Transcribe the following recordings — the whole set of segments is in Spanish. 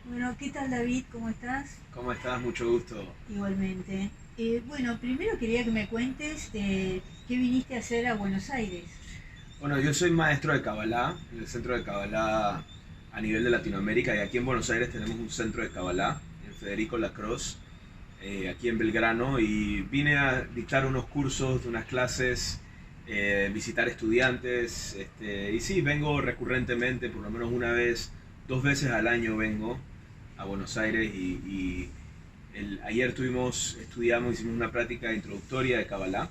Bueno, ¿qué tal David? ¿Cómo estás? ¿Cómo estás? Mucho gusto. Igualmente. Bueno, primero quería que me cuentes qué viniste a hacer a Buenos Aires. Bueno, yo soy maestro de Kabbalah en el centro de Kabbalah a nivel de Latinoamérica y aquí en Buenos Aires tenemos un centro de Kabbalah en Federico Lacroze, aquí en Belgrano, y vine a dictar unos cursos, unas clases, visitar estudiantes, y sí, vengo recurrentemente, por lo menos una vez, dos veces al año vengo a Buenos Aires y ayer hicimos una práctica introductoria de Kabbalah.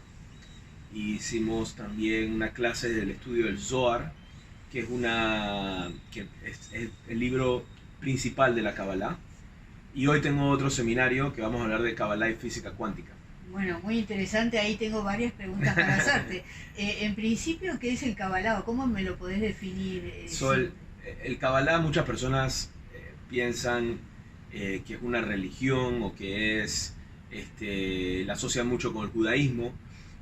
Hicimos también una clase del estudio del Zohar, que es el libro principal de la Kabbalah. Y hoy tengo otro seminario que vamos a hablar de Kabbalah y física cuántica. Bueno, muy interesante, ahí tengo varias preguntas para hacerte. En principio, ¿qué es el cabalado? ¿Cómo me lo podés definir So, el, simple? el Kabbalah, muchas personas piensan que es una religión o que la asocian mucho con el judaísmo.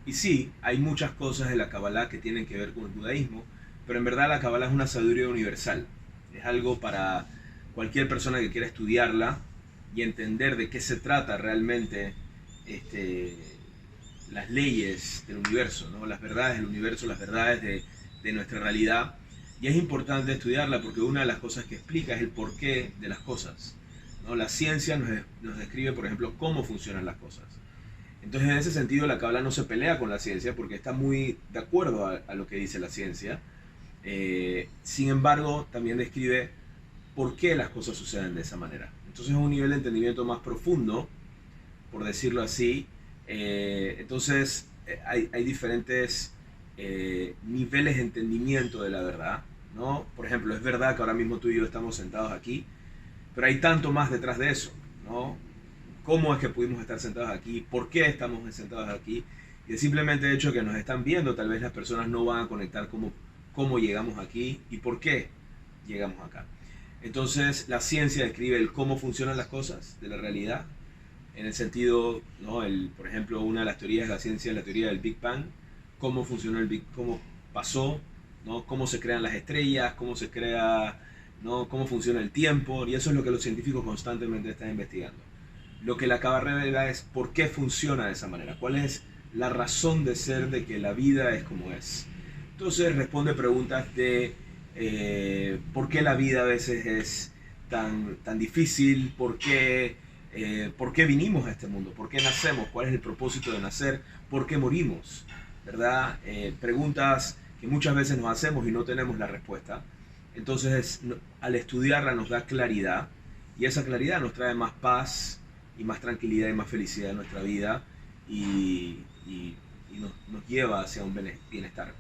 Y sí, hay muchas cosas de la Kabbalah que tienen que ver con el judaísmo, pero en verdad la Kabbalah es una sabiduría universal. Es algo para cualquier persona que quiera estudiarla y entender de qué se trata realmente este, las leyes del universo, ¿no? Las verdades del universo, las verdades de nuestra realidad. Y es importante estudiarla porque una de las cosas que explica es el porqué de las cosas, ¿no? La ciencia nos describe, por ejemplo, cómo funcionan las cosas. Entonces, en ese sentido, la Kabbalah no se pelea con la ciencia porque está muy de acuerdo a lo que dice la ciencia. Sin embargo, también describe por qué las cosas suceden de esa manera. Entonces, es un nivel de entendimiento más profundo, por decirlo así. Hay diferentes niveles de entendimiento de la verdad, ¿no? Por ejemplo, es verdad que ahora mismo tú y yo estamos sentados aquí, pero hay tanto más detrás de eso, ¿no? ¿Cómo es que pudimos estar sentados aquí? ¿Por qué estamos sentados aquí? Y el simplemente hecho que nos están viendo, tal vez las personas no van a conectar cómo llegamos aquí y por qué llegamos acá. Entonces, la ciencia describe el cómo funcionan las cosas de la realidad, en el sentido, ¿no? Por ejemplo, una de las teorías de la ciencia es la teoría del Big Bang, cómo funcionó cómo pasó, ¿no? Cómo se crean las estrellas, cómo se crea, ¿no? Cómo funciona el tiempo, y eso es lo que los científicos constantemente están investigando. Lo que la acaba de revelar es por qué funciona de esa manera, cuál es la razón de ser de que la vida es como es. Entonces responde preguntas de por qué la vida a veces es tan difícil, por qué vinimos a este mundo, por qué nacemos, cuál es el propósito de nacer, por qué morimos, ¿verdad? Preguntas que muchas veces nos hacemos y no tenemos la respuesta. Entonces, al estudiarla nos da claridad y esa claridad nos trae más paz y más tranquilidad y más felicidad en nuestra vida y nos lleva hacia un bienestar.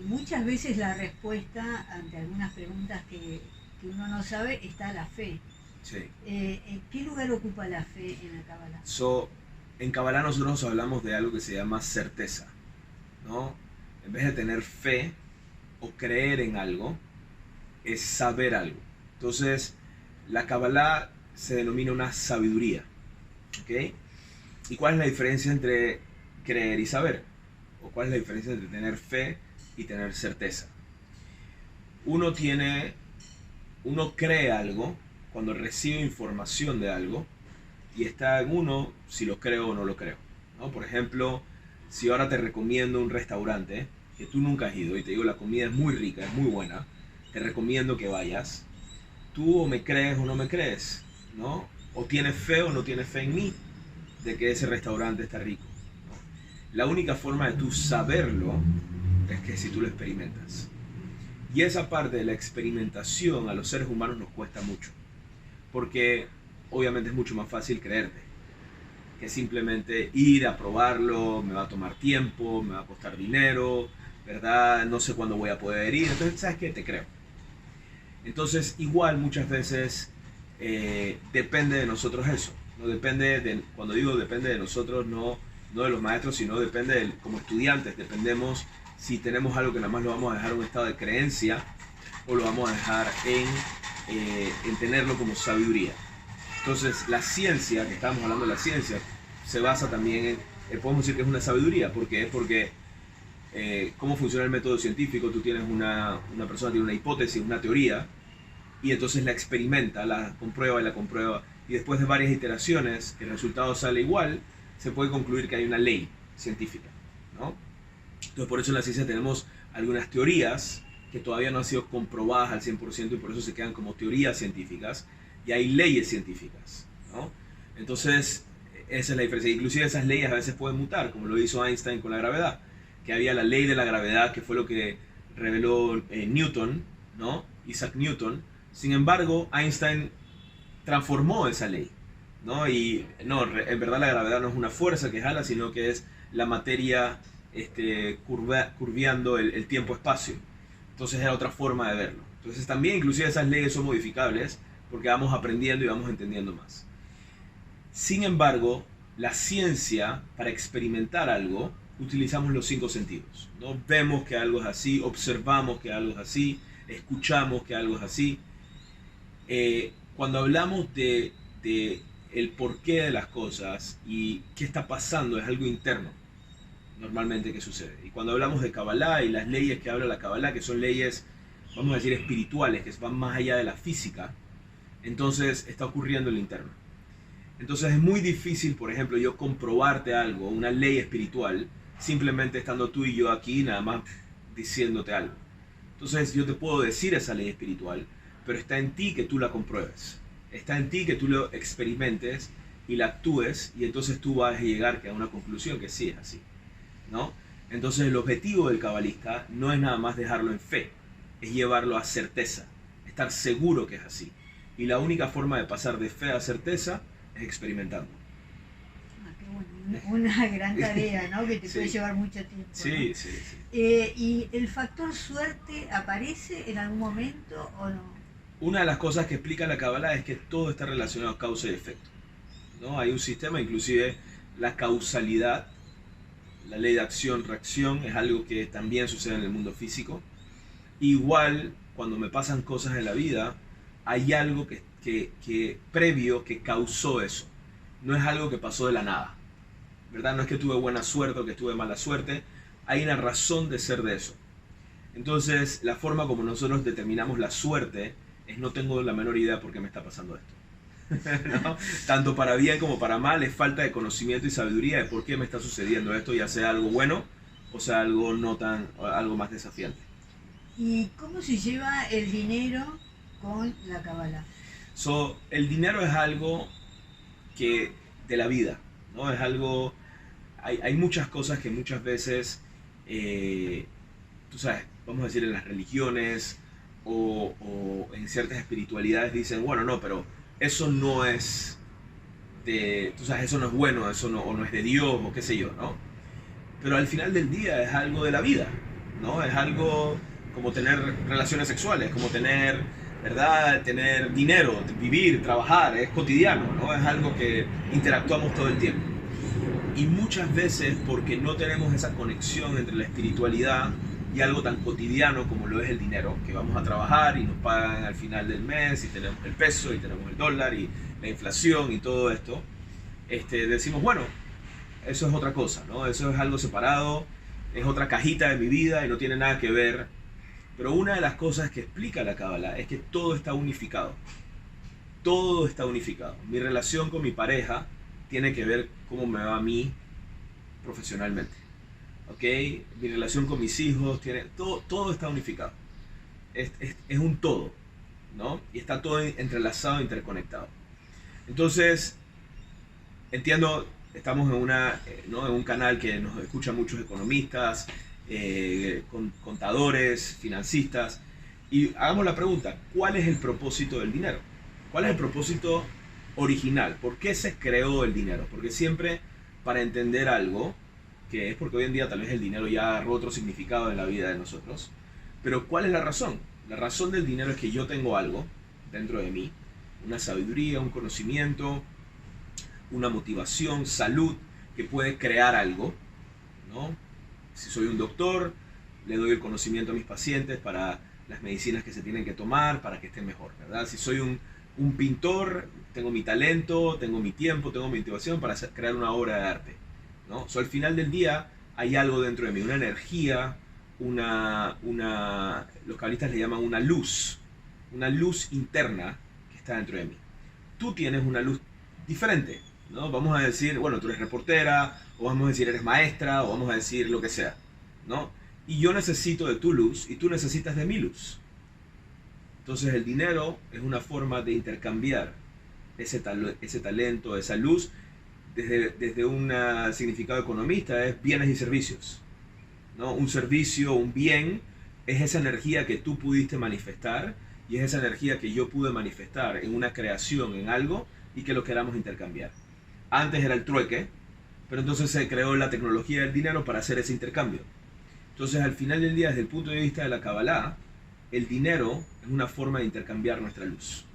Muchas veces la respuesta ante algunas preguntas que uno no sabe está la fe. Sí. ¿Qué lugar ocupa la fe en el cabalado? So, en Kabbalah nosotros hablamos de algo que se llama certeza, ¿no? En vez de tener fe o creer en algo, es saber algo. Entonces, la Kabbalah se denomina una sabiduría, ¿ok? ¿Y cuál es la diferencia entre creer y saber? ¿O cuál es la diferencia entre tener fe y tener certeza? Uno tiene, uno cree algo cuando recibe información de algo y está en uno si lo creo o no lo creo, ¿no? Por ejemplo, si ahora te recomiendo un restaurante que tú nunca has ido y te digo la comida es muy rica, es muy buena, te recomiendo que vayas, tú o me crees o no me crees, ¿no? O tienes fe o no tienes fe en mí de que ese restaurante está rico, ¿no? La única forma de tú saberlo es que si tú lo experimentas. Y esa parte de la experimentación a los seres humanos nos cuesta mucho, porque obviamente es mucho más fácil creerte que simplemente ir a probarlo, me va a tomar tiempo, me va a costar dinero, ¿verdad? No sé cuándo voy a poder ir, entonces, ¿sabes qué? Te creo. Entonces, igual muchas veces depende de nosotros eso. No depende de, cuando digo depende de nosotros, no de los maestros, sino depende como estudiantes. Dependemos si tenemos algo que nada más lo vamos a dejar en un estado de creencia o lo vamos a dejar en tenerlo como sabiduría. Entonces, la ciencia, que estamos hablando de la ciencia, se basa también podemos decir que es una sabiduría. ¿Por qué? Porque cómo funciona el método científico, tú tienes una persona tiene una hipótesis, una teoría, y entonces la experimenta, la comprueba y la comprueba, y después de varias iteraciones, que el resultado sale igual, se puede concluir que hay una ley científica, ¿no? Entonces por eso en la ciencia tenemos algunas teorías que todavía no han sido comprobadas al 100% y por eso se quedan como teorías científicas, y hay leyes científicas, ¿no? Entonces esa es la diferencia. Inclusive esas leyes a veces pueden mutar, como lo hizo Einstein con la gravedad, que había la ley de la gravedad, que fue lo que reveló Newton, ¿no? Isaac Newton. Sin embargo, Einstein transformó esa ley, ¿no? Y no, en verdad la gravedad no es una fuerza que jala, sino que es la materia curveando el tiempo-espacio. Entonces era otra forma de verlo. Entonces también inclusive esas leyes son modificables porque vamos aprendiendo y vamos entendiendo más. Sin embargo, la ciencia, para experimentar algo, utilizamos los 5 sentidos, ¿no? Vemos que algo es así, observamos que algo es así, escuchamos que algo es así. Cuando hablamos de el porqué de las cosas y qué está pasando, es algo interno, normalmente, que sucede. Y cuando hablamos de Kabbalah y las leyes que habla la Kabbalah, que son leyes, vamos a decir, espirituales, que van más allá de la física, entonces está ocurriendo en lo interno. Entonces es muy difícil, por ejemplo, yo comprobarte algo, una ley espiritual, simplemente estando tú y yo aquí, nada más diciéndote algo. Entonces yo te puedo decir esa ley espiritual, pero está en ti que tú la compruebes. Está en ti que tú lo experimentes y la actúes, y entonces tú vas a llegar a una conclusión que sí es así, ¿no? Entonces el objetivo del cabalista no es nada más dejarlo en fe, es llevarlo a certeza, estar seguro que es así. Y la única forma de pasar de fe a certeza es experimentando. Ah, qué bueno. Una gran tarea, ¿no? Que te Sí. puede llevar mucho tiempo, Sí, ¿no? sí, sí. ¿Y el factor suerte aparece en algún momento o no? Una de las cosas que explica la Kabbalah es que todo está relacionado a causa y efecto, ¿no? Hay un sistema, inclusive la causalidad, la ley de acción-reacción, es algo que también sucede en el mundo físico. Igual, cuando me pasan cosas en la vida, hay algo que previo que causó eso. No es algo que pasó de la nada, ¿verdad? No es que tuve buena suerte o que tuve mala suerte. Hay una razón de ser de eso. Entonces, la forma como nosotros determinamos la suerte es no tengo la menor idea por qué me está pasando esto. ¿No? Tanto para bien como para mal, es falta de conocimiento y sabiduría de por qué me está sucediendo esto, ya sea algo bueno o sea algo no tan, algo más desafiante. ¿Y cómo se lleva el dinero con la Kabbalah? El dinero es algo que de la vida, ¿no? Es algo, hay muchas cosas que muchas veces, tú sabes, vamos a decir en las religiones o en ciertas espiritualidades dicen, bueno, no, pero eso no es tú sabes, eso no es bueno, eso no, o no es de Dios, o qué sé yo, ¿no? Pero al final del día es algo de la vida, ¿no? Es algo como tener relaciones sexuales, como tener, ¿verdad? Tener dinero, vivir, trabajar, es cotidiano, ¿no? Es algo que interactuamos todo el tiempo. Y muchas veces, porque no tenemos esa conexión entre la espiritualidad y algo tan cotidiano como lo es el dinero, que vamos a trabajar y nos pagan al final del mes y tenemos el peso y tenemos el dólar y la inflación y todo esto, decimos, bueno, eso es otra cosa, ¿no? Eso es algo separado, es otra cajita de mi vida y no tiene nada que ver. Pero una de las cosas que explica la Kabbalah es que todo está unificado. Todo está unificado. Mi relación con mi pareja tiene que ver cómo me va a mí profesionalmente. ¿Ok? Mi relación con mis hijos, todo está unificado. Es un todo, ¿no? Y está todo entrelazado, interconectado. Entonces, entiendo, estamos ¿no? en un canal que nos escuchan muchos economistas, contadores, financistas, y hagamos la pregunta, ¿cuál es el propósito del dinero? ¿Cuál es el propósito original? ¿Por qué se creó el dinero? Porque siempre, para entender algo, que es porque hoy en día tal vez el dinero ya agarró otro significado en la vida de nosotros, pero ¿cuál es la razón? La razón del dinero es que yo tengo algo dentro de mí, una sabiduría, un conocimiento, una motivación, salud, que puede crear algo, ¿no? Si soy un doctor, le doy el conocimiento a mis pacientes para las medicinas que se tienen que tomar para que estén mejor, ¿verdad? Si soy un pintor, tengo mi talento, tengo mi tiempo, tengo mi motivación para crear una obra de arte, ¿no? Al final del día hay algo dentro de mí, una energía, los cabalistas le llaman una luz, una luz interna que está dentro de mí. Tú tienes una luz diferente, ¿no? Vamos a decir, bueno, tú eres reportera, o vamos a decir eres maestra, o vamos a decir lo que sea, ¿no? Y yo necesito de tu luz y tú necesitas de mi luz. Entonces el dinero es una forma de intercambiar ese talento, esa luz. Desde un significado economista es bienes y servicios, ¿no? Un servicio, un bien, es esa energía que tú pudiste manifestar y es esa energía que yo pude manifestar en una creación, en algo, y que lo queramos intercambiar. Antes era el trueque, pero entonces se creó la tecnología del dinero para hacer ese intercambio. Entonces al final del día, desde el punto de vista de la Kabbalah, el dinero es una forma de intercambiar nuestra luz,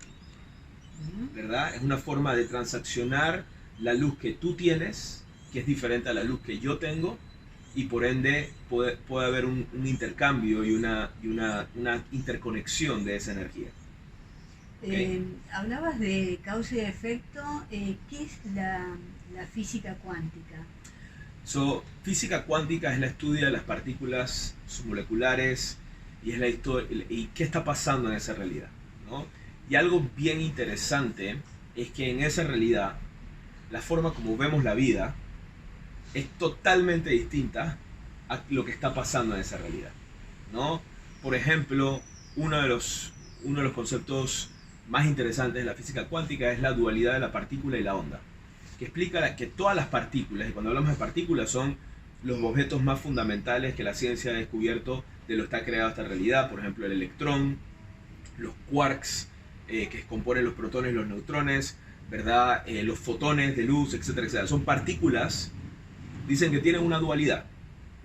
¿verdad? Es una forma de transaccionar la luz que tú tienes, que es diferente a la luz que yo tengo, y por ende puede haber un intercambio y una interconexión de esa energía. ¿Okay? Hablabas de causa y efecto. ¿Qué es la física cuántica? Física cuántica es el estudio de las partículas submoleculares y es la historia y qué está pasando en esa realidad, ¿no? Y algo bien interesante es que en esa realidad la forma como vemos la vida es totalmente distinta a lo que está pasando en esa realidad, ¿no? Por ejemplo, uno de los conceptos más interesantes de la física cuántica es la dualidad de la partícula y la onda, que explica que todas las partículas, y cuando hablamos de partículas son los objetos más fundamentales que la ciencia ha descubierto de lo que está creado esta realidad, por ejemplo el electrón, los quarks, que componen los protones y los neutrones, ¿verdad? Los fotones de luz, etcétera, etcétera. Son partículas, dicen que tienen una dualidad.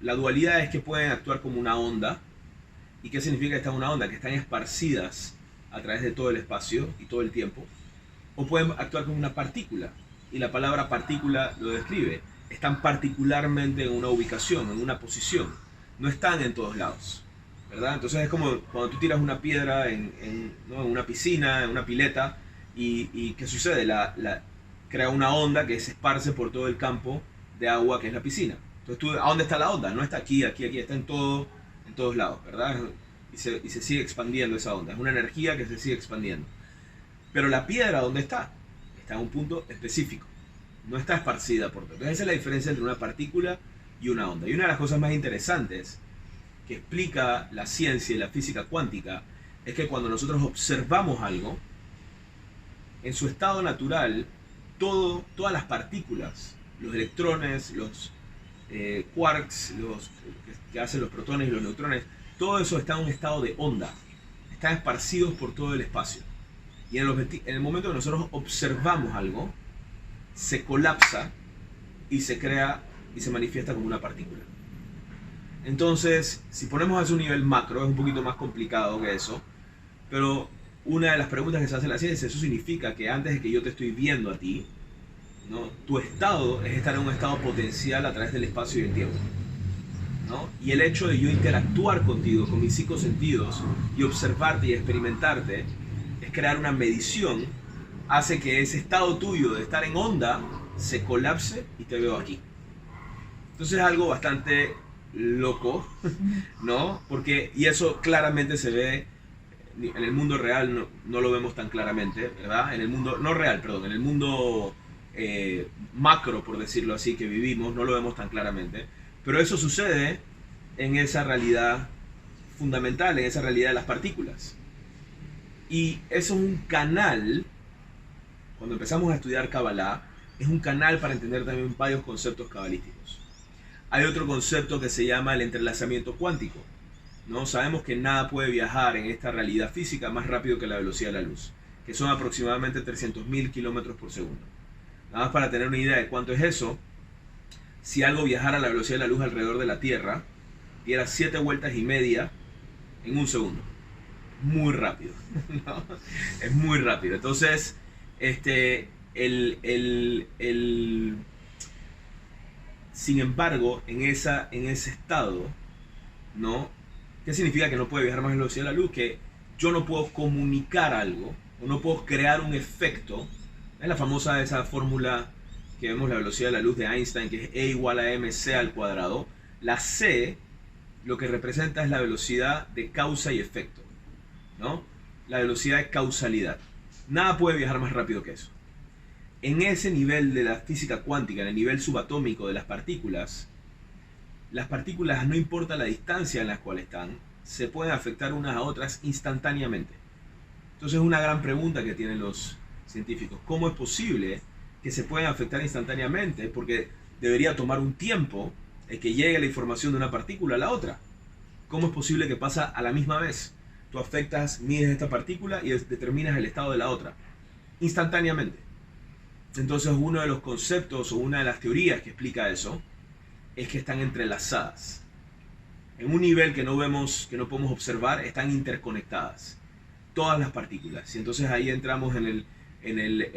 La dualidad es que pueden actuar como una onda. ¿Y qué significa que está una onda? Que están esparcidas a través de todo el espacio y todo el tiempo. O pueden actuar como una partícula. Y la palabra partícula lo describe. Están particularmente en una ubicación, en una posición. No están en todos lados, ¿verdad? Entonces es como cuando tú tiras una piedra ¿no? en una piscina, en una pileta, y ¿qué sucede? Crea una onda que se esparce por todo el campo de agua que es la piscina. Entonces, ¿a dónde está la onda? No está aquí, está en todos lados, ¿verdad? Y se sigue expandiendo esa onda. Es una energía que se sigue expandiendo. Pero la piedra, ¿dónde está? Está en un punto específico. No está esparcida por todo. Entonces esa es la diferencia entre una partícula y una onda. Y una de las cosas más interesantes que explica la ciencia y la física cuántica es que cuando nosotros observamos algo, en su estado natural, todas las partículas, los electrones, los quarks, los que hacen los protones y los neutrones, todo eso está en un estado de onda. Están esparcidos por todo el espacio. Y en el momento que nosotros observamos algo, se colapsa y se crea y se manifiesta como una partícula. Entonces, si ponemos a un nivel macro, es un poquito más complicado que eso, pero una de las preguntas que se hace en la ciencia, eso significa que antes de que yo te estoy viendo a ti, ¿no? Tu estado es estar en un estado potencial a través del espacio y el tiempo, ¿no? Y el hecho de yo interactuar contigo, con mis 5 sentidos, y observarte y experimentarte, es crear una medición, hace que ese estado tuyo de estar en onda se colapse y te veo aquí. Entonces es algo bastante loco, ¿no? Y eso claramente se ve en el mundo real, no lo vemos tan claramente, ¿verdad? En el mundo, no real, perdón, en el mundo macro, por decirlo así, que vivimos, no lo vemos tan claramente. Pero eso sucede en esa realidad fundamental, en esa realidad de las partículas. Y eso es un canal, cuando empezamos a estudiar Kabbalah, es un canal para entender también varios conceptos cabalísticos. Hay otro concepto que se llama el entrelazamiento cuántico, ¿no? Sabemos que nada puede viajar en esta realidad física más rápido que la velocidad de la luz, que son aproximadamente 300.000 kilómetros por segundo. Nada más para tener una idea de cuánto es eso, si algo viajara a la velocidad de la luz alrededor de la Tierra, diera 7 vueltas y media en un segundo. Muy rápido, ¿no? Es muy rápido. Entonces, sin embargo, en ese estado, ¿no? ¿Qué significa que no puede viajar más a la velocidad de la luz? Que yo no puedo comunicar algo, o no puedo crear un efecto. Es la famosa esa fórmula que vemos, la velocidad de la luz de Einstein, que es E igual a mc al cuadrado. La c lo que representa es la velocidad de causa y efecto, ¿no? la velocidad de causalidad. Nada puede viajar más rápido que eso. En ese nivel de la física cuántica, en el nivel subatómico de las partículas, no importa la distancia en la cual están, se pueden afectar unas a otras instantáneamente. Entonces es una gran pregunta que tienen los científicos. ¿Cómo es posible que se puedan afectar instantáneamente? Porque debería tomar un tiempo el que llegue la información de una partícula a la otra. ¿Cómo es posible que pasa a la misma vez? Tú afectas, mides esta partícula y determinas el estado de la otra, instantáneamente. Entonces uno de los conceptos o una de las teorías que explica eso es que están entrelazadas. En un nivel que no vemos, que no podemos observar, están interconectadas todas las partículas. Y entonces ahí entramos en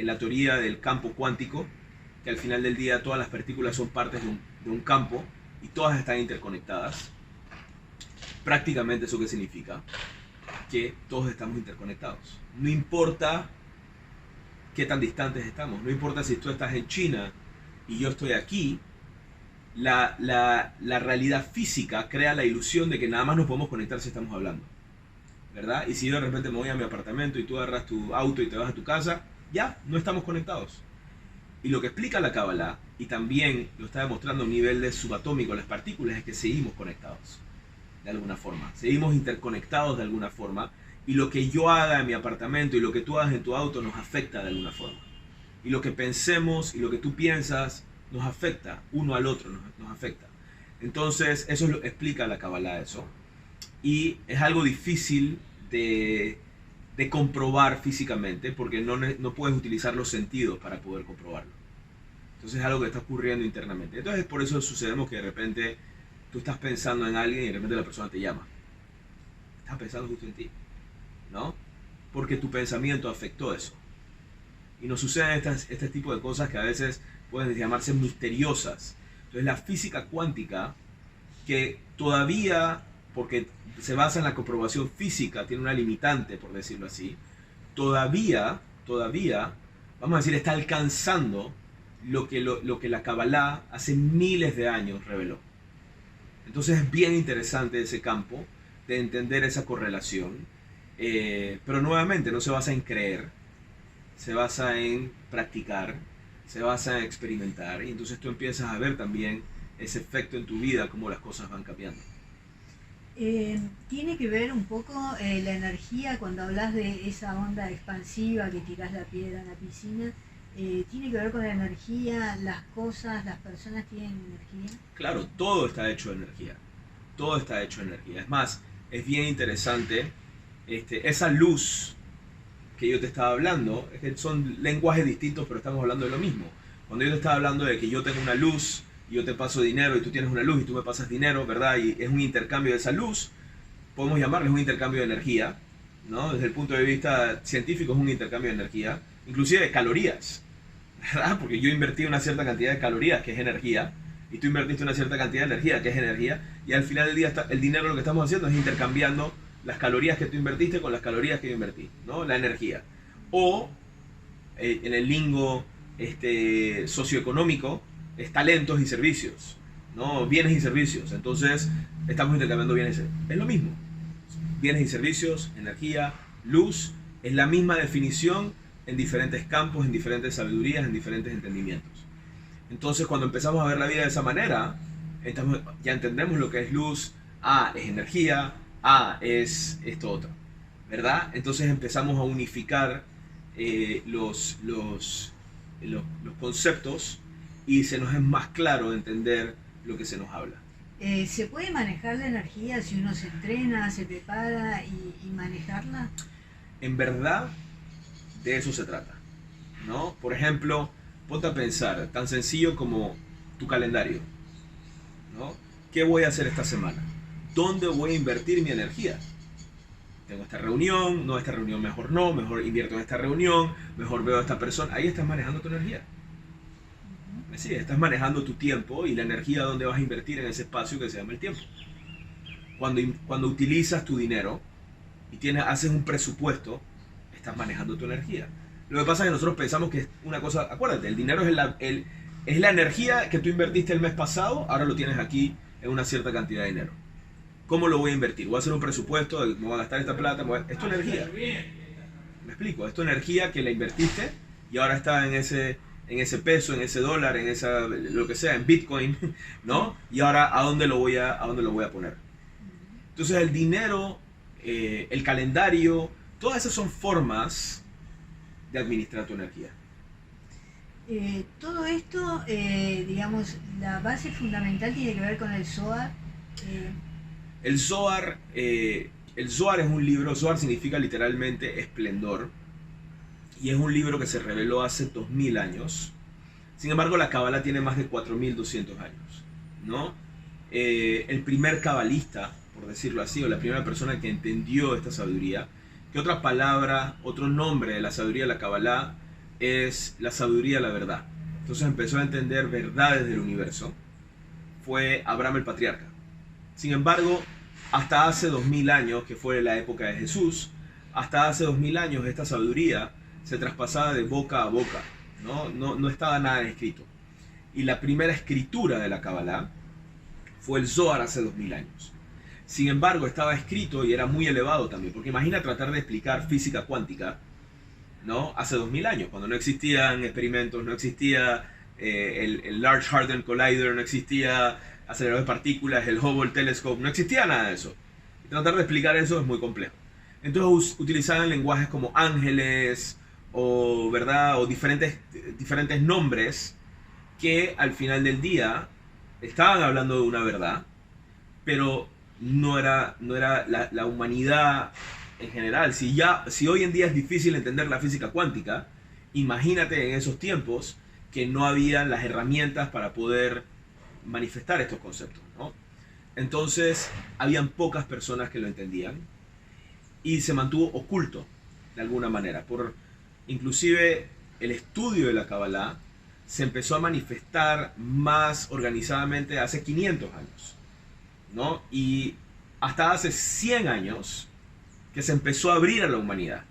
la teoría del campo cuántico, que al final del día todas las partículas son partes de un campo y todas están interconectadas. Prácticamente eso que significa que todos estamos interconectados. No importa qué tan distantes estamos, no importa si tú estás en China y yo estoy aquí, la realidad física crea la ilusión de que nada más nos podemos conectar si estamos hablando, ¿verdad? Y si yo de repente me voy a mi apartamento y tú agarras tu auto y te vas a tu casa, ya, no estamos conectados. Y lo que explica la Kabbalah, y también lo está demostrando a un nivel de subatómico las partículas, es que seguimos conectados, de alguna forma. Seguimos interconectados de alguna forma, y lo que yo haga en mi apartamento y lo que tú hagas en tu auto nos afecta de alguna forma. Y lo que pensemos y lo que tú piensas nos afecta, uno al otro nos afecta. Entonces, eso explica la Kabbalah, eso. Y es algo difícil de comprobar físicamente, porque no puedes utilizar los sentidos para poder comprobarlo. Entonces es algo que está ocurriendo internamente. Entonces por eso sucedemos que de repente tú estás pensando en alguien y de repente la persona te llama. Estás pensando justo en ti, ¿no? Porque tu pensamiento afectó eso. Y nos suceden este tipo de cosas que a veces pueden llamarse misteriosas. Entonces la física cuántica, que todavía, porque se basa en la comprobación física, tiene una limitante, por decirlo así, todavía, vamos a decir, está alcanzando lo que la Kabbalah hace miles de años reveló. Entonces es bien interesante ese campo de entender esa correlación, pero nuevamente no se basa en creer, se basa en practicar, se basa en experimentar, y entonces tú empiezas a ver también ese efecto en tu vida, cómo las cosas van cambiando. Tiene que ver un poco la energía, cuando hablas de esa onda expansiva que tirás la piedra en la piscina, tiene que ver con la energía, las cosas, las personas tienen energía. Claro, todo está hecho de energía, todo está hecho de energía. Es más, es bien interesante, esa luz que yo te estaba hablando, es que son lenguajes distintos pero estamos hablando de lo mismo. Cuando yo te estaba hablando de que yo tengo una luz, yo te paso dinero y tú tienes una luz y tú me pasas dinero, ¿verdad? Y es un intercambio de esa luz, podemos llamarle un intercambio de energía, ¿no? Desde el punto de vista científico es un intercambio de energía, inclusive de calorías, ¿verdad? Porque yo invertí una cierta cantidad de calorías, que es energía, y tú invertiste una cierta cantidad de energía, que es energía, y al final del día el dinero lo que estamos haciendo es intercambiando las calorías que tú invertiste con las calorías que yo invertí, ¿no? La energía. O en el lingo socioeconómico, es talentos y servicios, ¿no? Bienes y servicios. Entonces estamos intercambiando bienes. Es lo mismo. Bienes y servicios, energía, luz, es la misma definición en diferentes campos, en diferentes sabidurías, en diferentes entendimientos. Entonces cuando empezamos a ver la vida de esa manera, ya entendemos lo que es luz. A es energía, A es esto otro, ¿verdad? Entonces empezamos a unificar los conceptos, y se nos es más claro entender lo que se nos habla. ¿Se puede manejar la energía si uno se entrena, se prepara y manejarla? En verdad, de eso se trata, ¿no? Por ejemplo, ponte a pensar, tan sencillo como tu calendario, ¿no? ¿Qué voy a hacer esta semana? ¿Dónde voy a invertir mi energía? Tengo esta reunión, no, esta reunión mejor no, mejor invierto en esta reunión, mejor veo a esta persona. Ahí estás manejando tu energía. Sí, estás manejando tu tiempo y la energía donde vas a invertir en ese espacio que se llama el tiempo. Cuando utilizas tu dinero y haces un presupuesto, estás manejando tu energía. Lo que pasa es que nosotros pensamos que es una cosa, acuérdate, el dinero es la energía que tú invertiste el mes pasado, ahora lo tienes aquí en una cierta cantidad de dinero. ¿Cómo lo voy a invertir? Voy a hacer un presupuesto, me voy a gastar esta plata, es tu energía. Me explico, es tu energía que la invertiste y ahora está en ese peso, en ese dólar, en esa, lo que sea, en Bitcoin, ¿no? Y ahora, ¿a dónde lo voy a poner? Entonces el dinero, el calendario, todas esas son formas de administrar tu energía. Todo esto, digamos, la base fundamental tiene que ver con el Zohar. El Zohar es un libro, Zohar significa literalmente esplendor, y es un libro que se reveló hace 2000 años. Sin embargo, la Kabbalah tiene más de 4200 años, ¿no? El primer cabalista, por decirlo así, o la primera persona que entendió esta sabiduría, que otra palabra, otro nombre de la sabiduría de la Kabbalah es la sabiduría de la verdad. Entonces empezó a entender verdades del universo. Fue Abraham el patriarca. Sin embargo, hasta hace 2000 años, que fue la época de Jesús, hasta hace 2000 años esta sabiduría se traspasaba de boca a boca, no estaba nada escrito. Y la primera escritura de la Kabbalah fue el Zohar hace 2000 años. Sin embargo, estaba escrito y era muy elevado también, porque imagina tratar de explicar física cuántica, ¿no? Hace 2000 años, cuando no existían experimentos, no existía el Large Hadron Collider, no existía acelerador de partículas, el Hubble Telescope, no existía nada de eso. Y tratar de explicar eso es muy complejo. Entonces utilizaban lenguajes como ángeles o, ¿verdad? O diferentes nombres que al final del día estaban hablando de una verdad, pero no era la humanidad en general. Si hoy en día es difícil entender la física cuántica, imagínate en esos tiempos que no había las herramientas para poder manifestar estos conceptos, ¿no? Entonces, habían pocas personas que lo entendían y se mantuvo oculto de alguna manera. Inclusive el estudio de la Kabbalah se empezó a manifestar más organizadamente hace 500 años, ¿no? Y hasta hace 100 años que se empezó a abrir a la humanidad.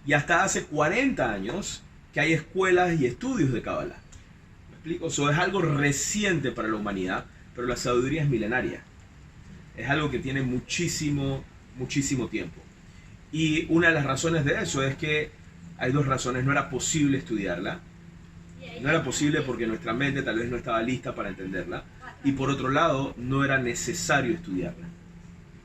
Y hasta hace 40 años que hay escuelas y estudios de Kabbalah. ¿Me explico? Eso es algo reciente para la humanidad, pero la sabiduría es milenaria. Es algo que tiene muchísimo tiempo. Y una de las razones de eso es que hay dos razones. No era posible estudiarla. No era posible porque nuestra mente tal vez no estaba lista para entenderla. Y por otro lado, no era necesario estudiarla.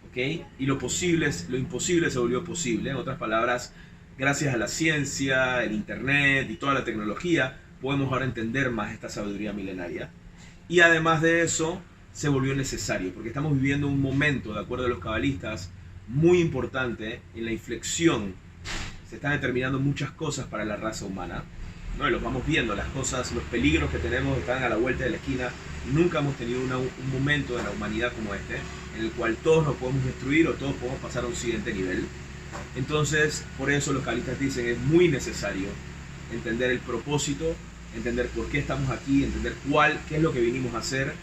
¿Ok? Y lo imposible se volvió posible. En otras palabras, gracias a la ciencia, el internet y toda la tecnología, podemos ahora entender más esta sabiduría milenaria. Y además de eso, se volvió necesario, porque estamos viviendo un momento, de acuerdo a los cabalistas, muy importante en la inflexión. Se están determinando muchas cosas para la raza humana, ¿no? Y los vamos viendo, las cosas, los peligros que tenemos están a la vuelta de la esquina. Nunca hemos tenido un momento de la humanidad como este, en el cual todos nos podemos destruir o todos podemos pasar a un siguiente nivel. Entonces, por eso los cabalistas dicen es muy necesario entender el propósito, entender por qué estamos aquí, entender qué es lo que vinimos a hacer,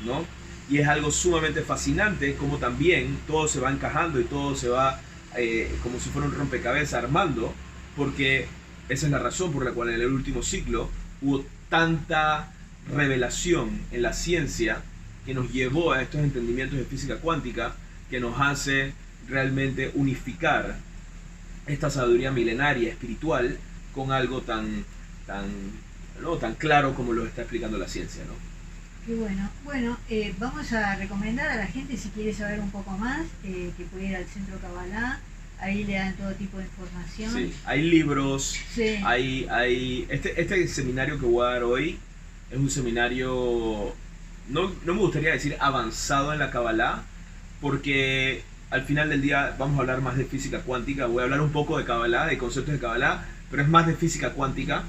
¿no? Y es algo sumamente fascinante como también todo se va encajando y todo se va como si fuera un rompecabezas armando, porque esa es la razón por la cual en el último siglo hubo tanta revelación en la ciencia que nos llevó a estos entendimientos de física cuántica que nos hace realmente unificar esta sabiduría milenaria espiritual con algo tan claro como lo está explicando la ciencia, ¿no? Qué bueno. Bueno, vamos a recomendar a la gente, si quiere saber un poco más, que puede ir al Centro Kabbalah. Ahí le dan todo tipo de información. Sí, hay libros, sí. Este seminario que voy a dar hoy es un seminario, no me gustaría decir avanzado en la Kabbalah, porque al final del día vamos a hablar más de física cuántica. Voy a hablar un poco de Kabbalah, de conceptos de Kabbalah, pero es más de física cuántica,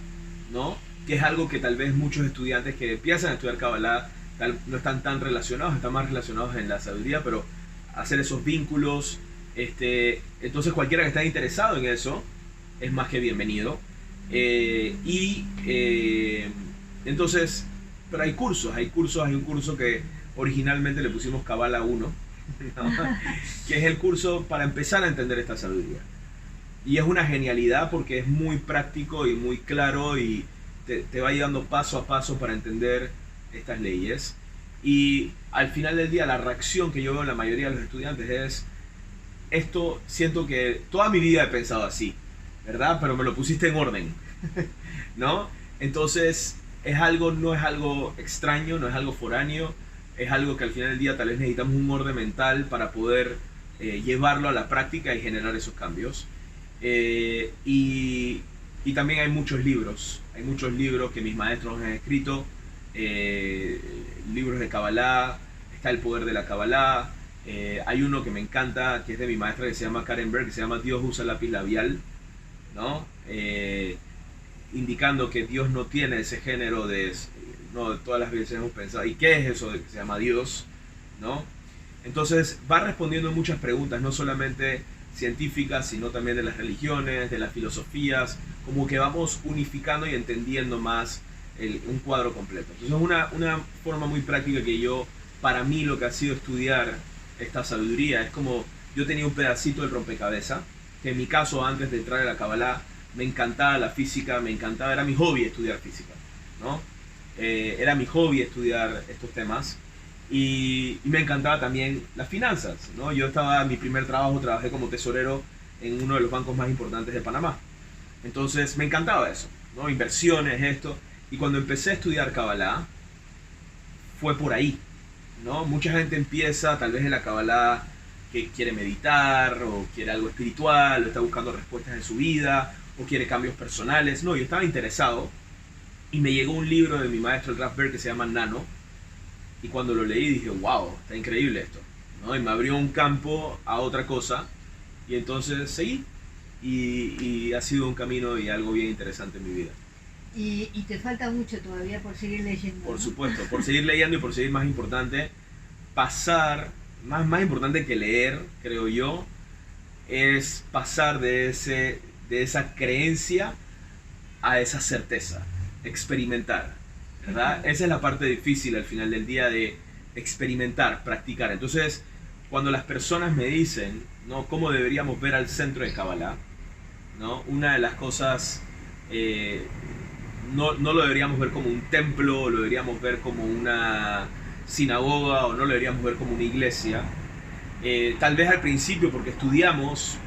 ¿no? Que es algo que tal vez muchos estudiantes que empiezan a estudiar Kabbalah no están tan relacionados, están más relacionados en la sabiduría, pero hacer esos vínculos, entonces cualquiera que esté interesado en eso es más que bienvenido. Entonces, pero hay un curso que originalmente le pusimos Kabbalah 1, ¿no? Que es el curso para empezar a entender esta sabiduría. Y es una genialidad porque es muy práctico y muy claro y te va ayudando paso a paso para entender estas leyes. Y al final del día la reacción que yo veo en la mayoría de los estudiantes es: esto siento que toda mi vida he pensado así, ¿verdad? Pero me lo pusiste en orden, ¿no? Entonces, no es algo extraño, no es algo foráneo, es algo que al final del día tal vez necesitamos un orden mental para poder llevarlo a la práctica y generar esos cambios. Y también hay muchos libros que mis maestros han escrito, libros de Kabbalah, está El Poder de la Kabbalah, hay uno que me encanta, que es de mi maestra, que se llama Karen Berg, que se llama Dios usa lápiz labial, ¿no? Indicando que Dios no tiene ese género de, no, todas las veces hemos pensado, ¿y qué es eso de que se llama Dios? ¿No? Entonces va respondiendo muchas preguntas, no solamente científicas, sino también de las religiones, de las filosofías, como que vamos unificando y entendiendo más un cuadro completo. Entonces una forma muy práctica que para mí lo que ha sido estudiar esta sabiduría, es como yo tenía un pedacito del rompecabezas, que en mi caso antes de entrar a la Kabbalah, me encantaba la física, era mi hobby estudiar física, ¿no? Era mi hobby estudiar estos temas y me encantaba también las finanzas, ¿no? Mi primer trabajo, trabajé como tesorero en uno de los bancos más importantes de Panamá. Entonces me encantaba eso, ¿no? Inversiones, esto. Y cuando empecé a estudiar Kabbalah, fue por ahí, ¿no? Mucha gente empieza tal vez en la Kabbalah que quiere meditar o quiere algo espiritual o está buscando respuestas en su vida o quiere cambios personales. No, yo estaba interesado y me llegó un libro de mi maestro el Raf Berg que se llama Nano, y cuando lo leí dije, wow, está increíble esto, ¿no? Y me abrió un campo a otra cosa y entonces seguí y ha sido un camino y algo bien interesante en mi vida. Y te falta mucho todavía por seguir leyendo. Por ¿no? supuesto, por seguir leyendo y por seguir más importante, más importante que leer, creo yo, es pasar de esa creencia a esa certeza, experimentar, ¿verdad? Esa es la parte difícil al final del día, de experimentar, practicar. Entonces, cuando las personas me dicen, ¿no?, cómo deberíamos ver al centro de Kabbalah, ¿no?, una de las cosas, no lo deberíamos ver como un templo, lo deberíamos ver como una sinagoga, o no lo deberíamos ver como una iglesia. Tal vez al principio, porque estudiamos,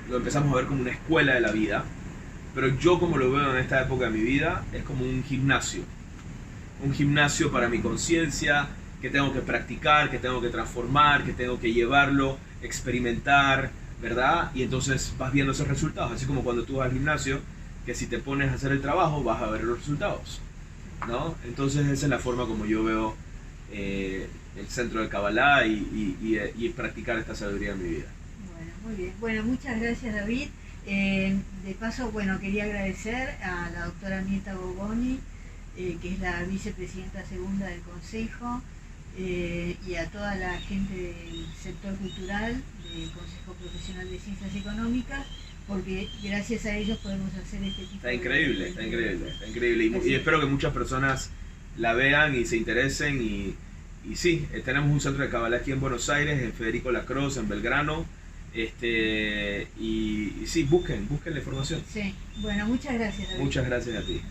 lo empezamos a ver como una escuela de la vida, pero yo, como lo veo en esta época de mi vida, es como un gimnasio para mi conciencia, que tengo que practicar, que tengo que transformar, que tengo que llevarlo, experimentar, ¿verdad? Y entonces vas viendo esos resultados, así como cuando tú vas al gimnasio, que si te pones a hacer el trabajo vas a ver los resultados, ¿no? Entonces esa es la forma como yo veo el centro del Kabbalah y practicar esta sabiduría en mi vida. Bueno, muy bien. Bueno, muchas gracias, David. De paso, bueno, quería agradecer a la doctora Mirta Bogoni, que es la vicepresidenta segunda del Consejo, y a toda la gente del sector cultural del Consejo Profesional de Ciencias Económicas, porque gracias a ellos podemos hacer este tipo Está increíble. Y espero que muchas personas la vean y se interesen. Y sí, tenemos un centro de Kabbalah aquí en Buenos Aires, en Federico Lacroze, en Belgrano. Y sí, busquen la información. Sí, bueno, muchas gracias, David. Muchas gracias a ti.